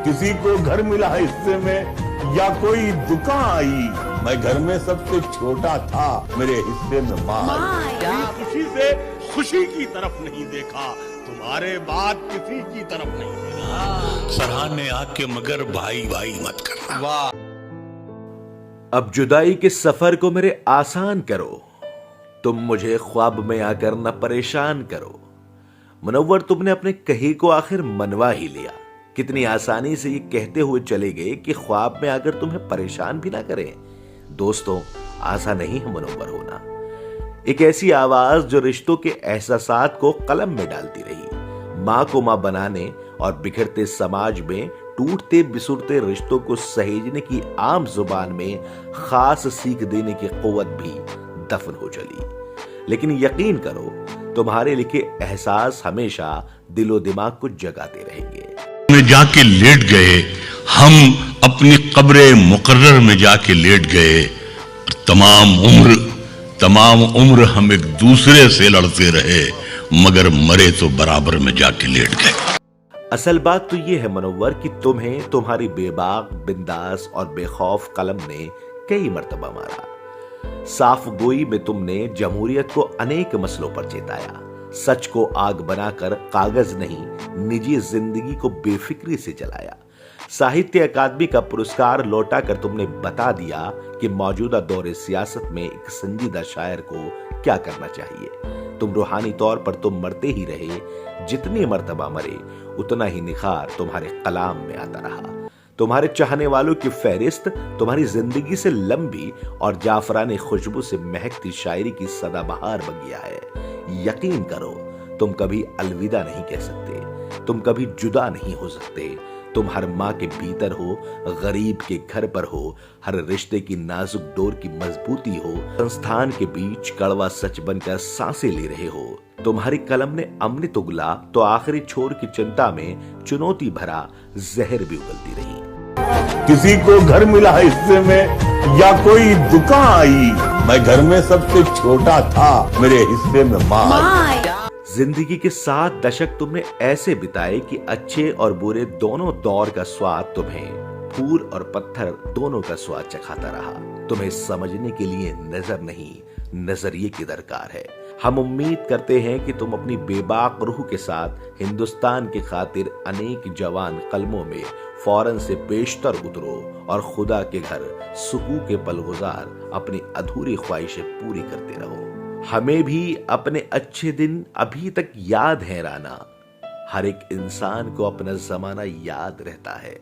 किसी को घर मिला हिस्से में या कोई दुकान आई, मैं घर में सबसे छोटा था, मेरे हिस्से में माँ आई। खुशी से खुशी की तरफ नहीं देखा, तुम्हारे बाद किसी की तरफ नहीं देखा। सरहाने आके मगर भाई भाई मत करना। वाह। अब जुदाई के सफर को मेरे आसान करो, तुम मुझे ख्वाब में आकर न परेशान करो। मुनव्वर, तुमने अपने कही को आखिर मनवा ही लिया। कितनी आसानी से ये कहते हुए चले गए कि ख्वाब में आकर तुम्हें परेशान भी ना करें। दोस्तों, आसान नहीं है मुनव्वर होना। एक ऐसी आवाज जो रिश्तों के एहसासात को कलम में डालती रही, मां को मां बनाने और बिखरते समाज में टूटते बिसुरते रिश्तों को सहेजने की आम जुबान में खास सीख देने की कुव्वत भी दफन हो चली। लेकिन यकीन करो, तुम्हारे लिखे एहसास हमेशा दिलो दिमाग को जगाते रहेंगे। में जाके लेट गए, हम अपनी कब्रे मुकर्रर में जाके लेट गए। तमाम उम्र हम एक दूसरे से लड़ते रहे, मगर मरे तो बराबर में जाके लेट गए। असल बात तो यह है मुनव्वर कि तुम्हें तुम्हारी बेबाक, बिंदास और बेखौफ कलम ने कई मर्तबा मारा। साफ गोई में तुमने जमहूरियत को अनेक मसलों पर चेताया, सच को आग बनाकर कागज नहीं निजी जिंदगी को बेफिक्री से जलाया। साहित्य अकादमी का पुरस्कार लौटाकर तुमने बता दिया कि मौजूदा दौर सियासत में एक संजीदा शायर को क्या करना चाहिए। तुम रूहानी तौर पर तुम मरते ही रहे, जितनी मर्तबा मरे उतना ही निखार तुम्हारे कलाम में आता रहा। तुम्हारे चाहने वालों की फहरिस्त तुम्हारी जिंदगी से लंबी और जाफरानी खुशबू से महकती शायरी की सदाबहार बगिया है। यकीन करो, तुम कभी अलविदा नहीं कह सकते, तुम कभी जुदा नहीं हो सकते। तुम हर माँ के भीतर हो, गरीब के घर पर हो, हर रिश्ते की नाजुक डोर की मजबूती हो, संस्थान के बीच कड़वा सच बनकर सांसें ले रहे हो। तुम्हारी कलम ने अमृत उगला तो आखिरी छोर की चिंता में चुनौती भरा जहर भी उगलती रही। किसी को घर मिला हिस्से में या कोई दुकान आई, मैं घर में सबसे छोटा था, मेरे हिस्से में माँ आई। जिंदगी के 7 दशक तुमने ऐसे बिताए कि अच्छे और बुरे दोनों दौर का स्वाद तुम्हें फूल और पत्थर दोनों का स्वाद चखाता रहा। तुम्हें समझने के लिए नजर नहीं, नजरिए की दरकार है। हम उम्मीद करते हैं कि तुम अपनी बेबाक रूह के साथ हिंदुस्तान की खातिर अनेक जवान कलमों में फौरन से पेशतर उतरो और खुदा के घर सुकून के पल गुजार अपनी अधूरी ख्वाहिशें पूरी करते रहो। हमें भी अपने अच्छे दिन अभी तक याद है राना, हर एक इंसान को अपना जमाना याद रहता है।